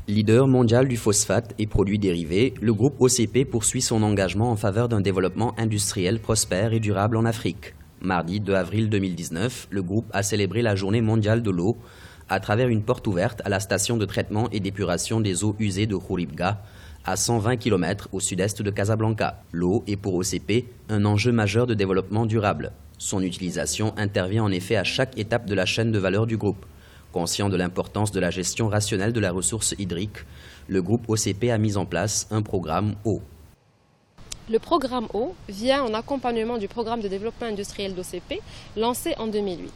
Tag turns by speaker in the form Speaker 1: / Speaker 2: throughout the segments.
Speaker 1: Leader mondial du phosphate et produits dérivés, le groupe OCP poursuit son engagement en faveur d'un développement industriel prospère et durable en Afrique. Mardi 2 avril 2019, le groupe a célébré la journée mondiale de l'eau à travers une porte ouverte à la station de traitement et d'épuration des eaux usées de Khouribga, à 120 km au sud-est de Casablanca. L'eau est pour OCP un enjeu majeur de développement durable. Son utilisation intervient en effet à chaque étape de la chaîne de valeur du groupe. Conscient de l'importance de la gestion rationnelle de la ressource hydrique, le groupe OCP a mis en place un programme eau.
Speaker 2: Le programme eau vient en accompagnement du programme de développement industriel d'OCP lancé en 2008.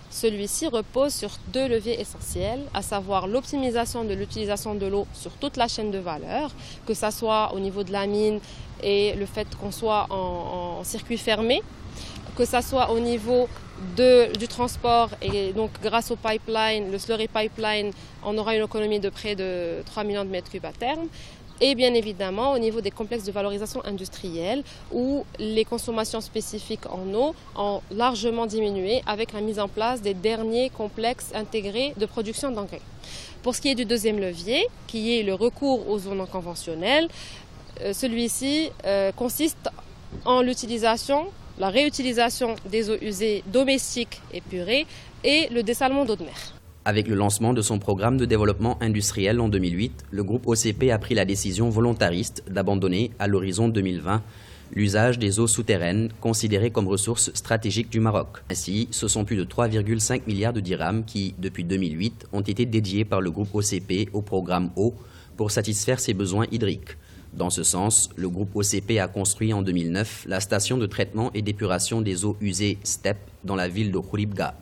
Speaker 2: Celui-ci repose sur deux leviers essentiels, à savoir l'optimisation de l'utilisation de l'eau sur toute la chaîne de valeur, que ce soit au niveau de la mine et le fait qu'on soit en circuit fermé, que ce soit au niveau du transport et donc grâce au pipeline, le slurry pipeline, on aura une économie de près de 3 millions de mètres cubes à terme. Et bien évidemment au niveau des complexes de valorisation industrielle où les consommations spécifiques en eau ont largement diminué avec la mise en place des derniers complexes intégrés de production d'engrais. Pour ce qui est du deuxième levier, qui est le recours aux eaux non conventionnelles, celui-ci consiste en l'utilisation, la réutilisation des eaux usées domestiques épurées et le dessalement d'eau de mer.
Speaker 1: Avec le lancement de son programme de développement industriel en 2008, le groupe OCP a pris la décision volontariste d'abandonner, à l'horizon 2020, l'usage des eaux souterraines considérées comme ressources stratégiques du Maroc. Ainsi, ce sont plus de 3,5 milliards de dirhams qui, depuis 2008, ont été dédiés par le groupe OCP au programme eau pour satisfaire ses besoins hydriques. Dans ce sens, le groupe OCP a construit en 2009 la station de traitement et d'épuration des eaux usées STEP dans la ville de Khouribga.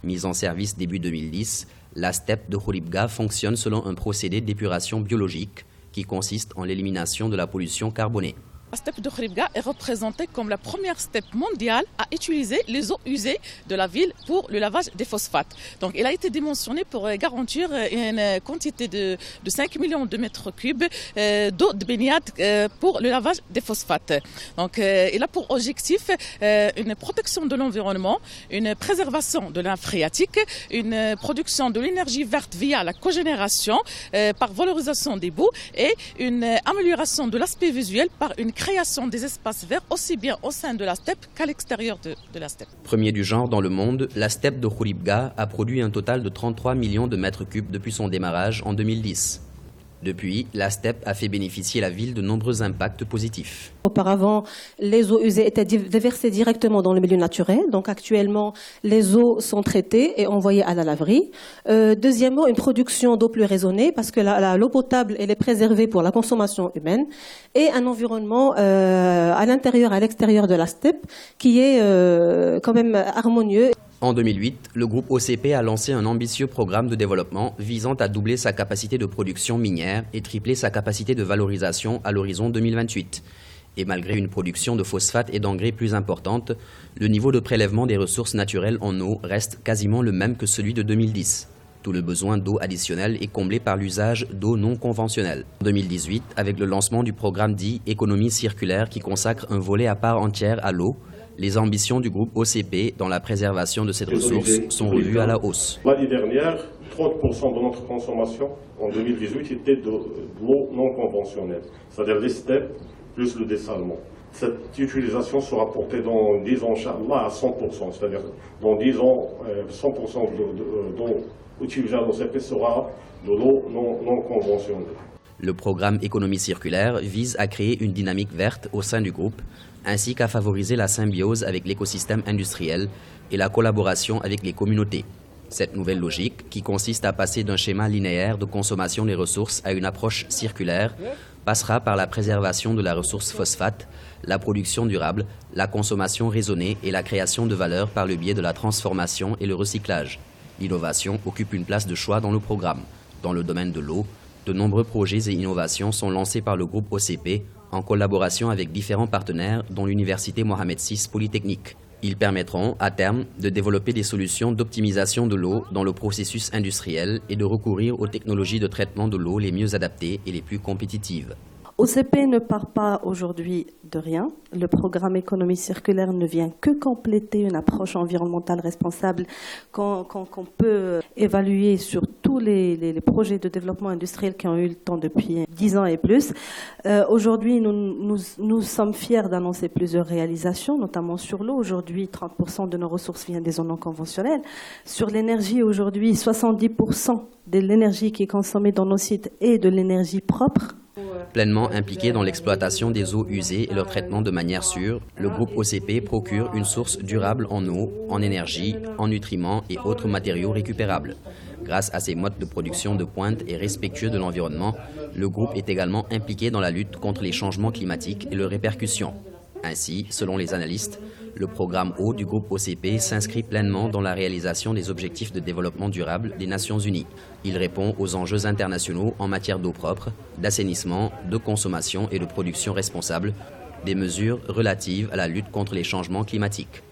Speaker 1: Mise en service début 2010, la STEP de Khouribga fonctionne selon un procédé d'épuration biologique qui consiste en l'élimination de la pollution carbonée.
Speaker 3: La STEP de Khouribga est représentée comme la première STEP mondiale à utiliser les eaux usées de la ville pour le lavage des phosphates. Donc, elle a été dimensionnée pour garantir une quantité de 5 millions de mètres cubes d'eau de baignade pour le lavage des phosphates. Donc, elle a pour objectif une protection de l'environnement, une préservation de l'air phréatique, une production de l'énergie verte via la cogénération par valorisation des boues et une amélioration de l'aspect visuel par une création des espaces verts aussi bien au sein de la STEP qu'à l'extérieur de la STEP.
Speaker 1: Premier du genre dans le monde, la STEP de Khouribga a produit un total de 33 millions de mètres cubes depuis son démarrage en 2010. Depuis, la STEP a fait bénéficier la ville de nombreux impacts positifs.
Speaker 4: Auparavant, les eaux usées étaient déversées directement dans le milieu naturel. Donc actuellement, les eaux sont traitées et envoyées à la laverie. Deuxièmement, une production d'eau plus raisonnée parce que l'eau potable elle est préservée pour la consommation humaine. Et un environnement à l'intérieur et à l'extérieur de la STEP qui est quand même harmonieux.
Speaker 1: En 2008, le groupe OCP a lancé un ambitieux programme de développement visant à doubler sa capacité de production minière et tripler sa capacité de valorisation à l'horizon 2028. Et malgré une production de phosphate et d'engrais plus importante, le niveau de prélèvement des ressources naturelles en eau reste quasiment le même que celui de 2010. Tout le besoin d'eau additionnelle est comblé par l'usage d'eau non conventionnelle. En 2018, avec le lancement du programme dit « Économie circulaire » qui consacre un volet à part entière à l'eau, les ambitions du groupe OCP dans la préservation de cette ressource sont revues à la hausse.
Speaker 5: L'année dernière, 30% de notre consommation en 2018 était de l'eau non conventionnelle, c'est-à-dire les STEP plus le dessalement. Cette utilisation sera portée dans 10 ans, Inch'Allah, à 100%, c'est-à-dire dans 10 ans, 100% d'eau utilisée à l'OCP sera de l'eau non conventionnelle.
Speaker 1: Le programme Économie circulaire vise à créer une dynamique verte au sein du groupe, ainsi qu'à favoriser la symbiose avec l'écosystème industriel et la collaboration avec les communautés. Cette nouvelle logique, qui consiste à passer d'un schéma linéaire de consommation des ressources à une approche circulaire, passera par la préservation de la ressource phosphate, la production durable, la consommation raisonnée et la création de valeur par le biais de la transformation et le recyclage. L'innovation occupe une place de choix dans le programme. Dans le domaine de l'eau, de nombreux projets et innovations sont lancés par le groupe OCP en collaboration avec différents partenaires dont l'université Mohamed VI Polytechnique. Ils permettront, à terme, de développer des solutions d'optimisation de l'eau dans le processus industriel et de recourir aux technologies de traitement de l'eau les mieux adaptées et les plus compétitives.
Speaker 4: OCP ne part pas aujourd'hui de rien. Le programme économie circulaire ne vient que compléter une approche environnementale responsable qu'on peut évaluer sur tous les projets de développement industriel qui ont eu le temps depuis 10 ans et plus. Aujourd'hui, nous sommes fiers d'annoncer plusieurs réalisations, notamment sur l'eau. Aujourd'hui, 30% de nos ressources viennent des zones non conventionnelles. Sur l'énergie, aujourd'hui, 70% de l'énergie qui est consommée dans nos sites est de l'énergie propre.
Speaker 1: Pleinement impliqué dans l'exploitation des eaux usées et leur traitement de manière sûre, le groupe OCP procure une source durable en eau, en énergie, en nutriments et autres matériaux récupérables. Grâce à ses modes de production de pointe et respectueux de l'environnement, le groupe est également impliqué dans la lutte contre les changements climatiques et leurs répercussions. Ainsi, selon les analystes, le programme eau du groupe OCP s'inscrit pleinement dans la réalisation des objectifs de développement durable des Nations Unies. Il répond aux enjeux internationaux en matière d'eau propre, d'assainissement, de consommation et de production responsable, des mesures relatives à la lutte contre les changements climatiques.